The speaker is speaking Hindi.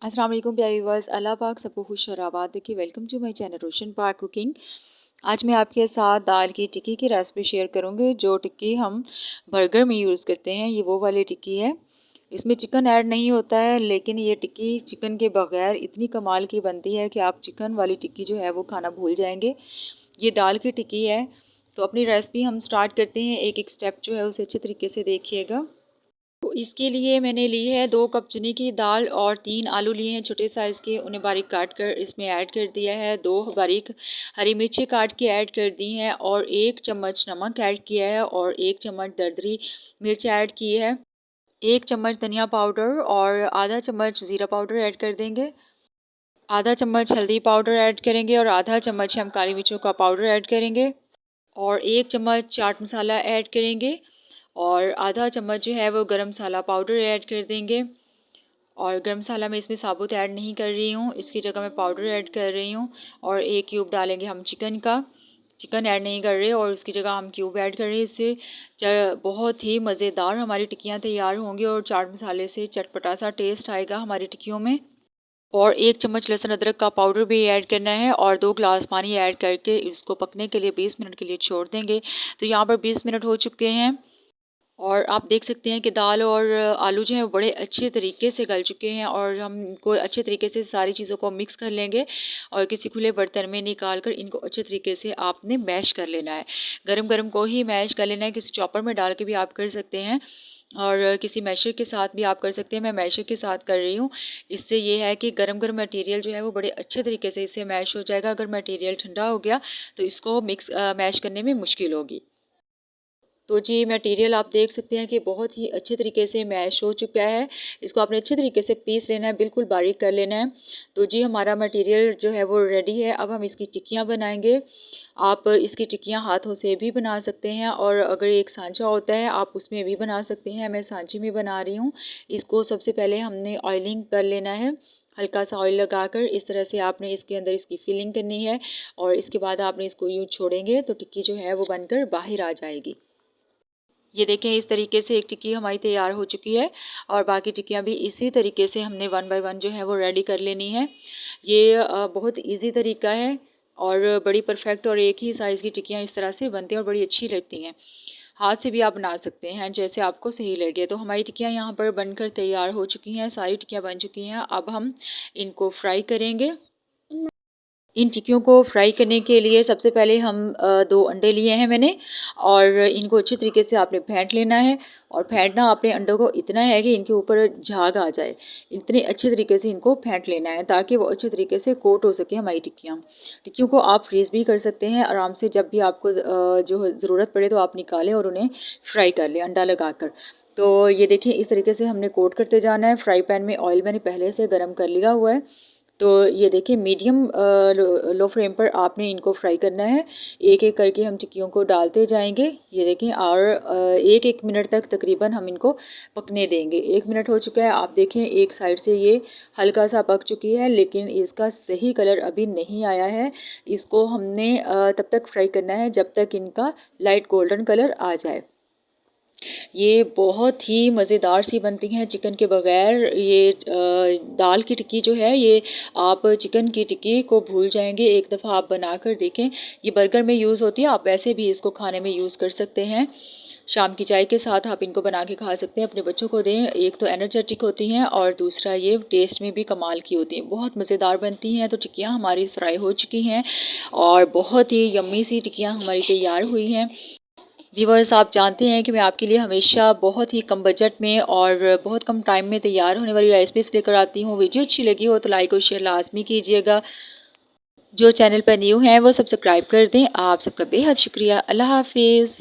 अस्सलाम वालेकुम प्यारे व्यूअर्स, अल्लाह पाक सबको खुश और आबाद देखिए। वेलकम टू माय चैनल रोशन पाक कुकिंग। आज मैं आपके साथ दाल की टिक्की की रेसिपी शेयर करूंगी। जो टिक्की हम बर्गर में यूज़ करते हैं, ये वो वाली टिक्की है। इसमें चिकन ऐड नहीं होता है, लेकिन ये टिक्की चिकन के बगैर इतनी कमाल की बनती है कि आप चिकन वाली टिक्की जो है वो खाना भूल जाएंगे। ये दाल की टिक्की है। तो अपनी रेसिपी हम स्टार्ट करते हैं। एक एक स्टेप जो है उसे अच्छे तरीके से देखिएगा। तो इसके लिए मैंने ली है 2 कप चने की दाल और 3 आलू लिए हैं छोटे साइज़ के, उन्हें बारीक काट कर इसमें ऐड कर दिया है। 2 बारीक हरी मिर्ची काट के ऐड कर दी हैं और 1 चम्मच नमक ऐड किया है और 1 चम्मच दरदरी मिर्च ऐड की है। 1 चम्मच धनिया पाउडर और आधा चम्मच ज़ीरा पाउडर ऐड कर देंगे। आधा चम्मच हल्दी पाउडर ऐड करेंगे और आधा चम्मच हम काली मिर्चों का पाउडर ऐड करेंगे और 1 चम्मच चाट मसाला ऐड करेंगे और आधा चम्मच जो है वो गरम मसाला पाउडर ऐड कर देंगे। और गरम मसाला मैं इसमें साबुत ऐड नहीं कर रही हूँ, इसकी जगह मैं पाउडर ऐड कर रही हूँ। और 1 क्यूब डालेंगे हम चिकन का। चिकन ऐड नहीं कर रहे और उसकी जगह हम क्यूब ऐड कर रहे हैं। इससे बहुत ही मज़ेदार हमारी टिक्कियाँ तैयार होंगी और चाट मसाले से चटपटा सा टेस्ट आएगा हमारी टिक्कियों में। और 1 चम्मच लहसुन अदरक का पाउडर भी ऐड करना है और 2 ग्लास पानी ऐड करके इसको पकने के लिए 20 मिनट के लिए छोड़ देंगे। तो यहाँ पर 20 मिनट हो चुके हैं और आप देख सकते हैं कि दाल और आलू जो है वो बड़े अच्छे तरीके से गल चुके हैं। और हम इनको अच्छे तरीके से सारी चीज़ों को मिक्स कर लेंगे और किसी खुले बर्तन में निकाल कर इनको अच्छे तरीके से आपने मैश कर लेना है। गरम गरम को ही मैश कर लेना है, किसी चॉपर में डाल के भी आप कर सकते हैं और किसी मैशर के साथ भी आप कर सकते हैं। मैं मैशर के साथ कर रही हूँ। इससे ये है कि गरम गरम मटेरियल जो है वो बड़े अच्छे तरीके से इससे मैश हो जाएगा। अगर मटेरियल ठंडा हो गया तो इसको मैश करने में मुश्किल होगी। तो जी मटेरियल आप देख सकते हैं कि बहुत ही अच्छे तरीके से मैश हो चुका है। इसको आपने अच्छे तरीके से पीस लेना है, बिल्कुल बारीक कर लेना है। तो जी हमारा मटेरियल जो है वो रेडी है। अब हम इसकी टिक्कियाँ बनाएंगे। आप इसकी टिक्कियाँ हाथों से भी बना सकते हैं और अगर एक सांचा होता है आप उसमें भी बना सकते हैं। मैं सांचे में बना रही हूँ। इसको सबसे पहले हमने ऑयलिंग कर लेना है। हल्का सा ऑयल लगाकर इस तरह से आपने इसके अंदर इसकी फिलिंग करनी है और इसके बाद आपने इसको यूँ छोड़ेंगे तो टिक्की जो है वो बनकर बाहर आ जाएगी। ये देखें, इस तरीके से एक टिक्की हमारी तैयार हो चुकी है और बाकी टिक्कियाँ भी इसी तरीके से हमने 1 बाय 1 जो है वो रेडी कर लेनी है। ये बहुत इजी तरीका है और बड़ी परफेक्ट और एक ही साइज़ की टिक्कियाँ इस तरह से बनती हैं और बड़ी अच्छी लगती हैं। हाथ से भी आप बना सकते हैं जैसे आपको सही लगे। तो हमारी टिक्कियाँ यहाँ पर बनकर तैयार हो चुकी हैं, सारी टिक्कियाँ बन चुकी हैं। अब हम इनको फ्राई करेंगे। इन टिक्कियों को फ्राई करने के लिए सबसे पहले हम 2 अंडे लिए हैं मैंने और इनको अच्छी तरीके से आपने फेंट लेना है। और फेंटना आपने अंडों को इतना है कि इनके ऊपर झाग आ जाए, इतने अच्छे तरीके से इनको फेंट लेना है ताकि वो अच्छे तरीके से कोट हो सके हमारी टिक्कियाँ। टिक्कियों को आप फ्रीज़ भी कर सकते हैं आराम से, जब भी आपको जो ज़रूरत पड़े तो आप निकालें और उन्हें फ्राई कर लें अंडा लगाकर। तो ये देखिए, इस तरीके से हमने कोट करते जाना है। फ्राई पैन में ऑयल मैंने पहले से गर्म कर लिया हुआ है। तो ये देखिए, मीडियम लो फ्लेम पर आपने इनको फ्राई करना है। एक एक करके हम टिक्कियों को डालते जाएंगे। ये देखें, और एक एक मिनट तक तकरीबन हम इनको पकने देंगे। 1 मिनट हो चुका है। आप देखें, एक साइड से ये हल्का सा पक चुकी है लेकिन इसका सही कलर अभी नहीं आया है। इसको हमने तब तक फ्राई करना है जब तक इनका लाइट गोल्डन कलर आ जाए। ये बहुत ही मज़ेदार सी बनती हैं चिकन के बगैर। ये दाल की टिक्की जो है, ये आप चिकन की टिक्की को भूल जाएंगे। एक दफ़ा आप बना कर देखें। ये बर्गर में यूज़ होती है, आप वैसे भी इसको खाने में यूज़ कर सकते हैं। शाम की चाय के साथ आप इनको बना के खा सकते हैं, अपने बच्चों को दें। एक तो एनर्जेटिक होती हैं और दूसरा ये टेस्ट में भी कमाल की होती हैं, बहुत मज़ेदार बनती हैं। तो टिक्कियाँ हमारी फ्राई हो चुकी हैं और बहुत ही यम्मी सी टिक्कियाँ हमारी तैयार हुई हैं। व्यूअर्स, आप जानते हैं कि मैं आपके लिए हमेशा बहुत ही कम बजट में और बहुत कम टाइम में तैयार होने वाली रेसिपीज़ लेकर आती हूँ। वीडियो अच्छी लगी हो तो लाइक और शेयर लाजमी कीजिएगा। जो चैनल पर न्यू हैं वो सब्सक्राइब कर दें। आप सबका बेहद शुक्रिया। अल्लाह हाफिज़।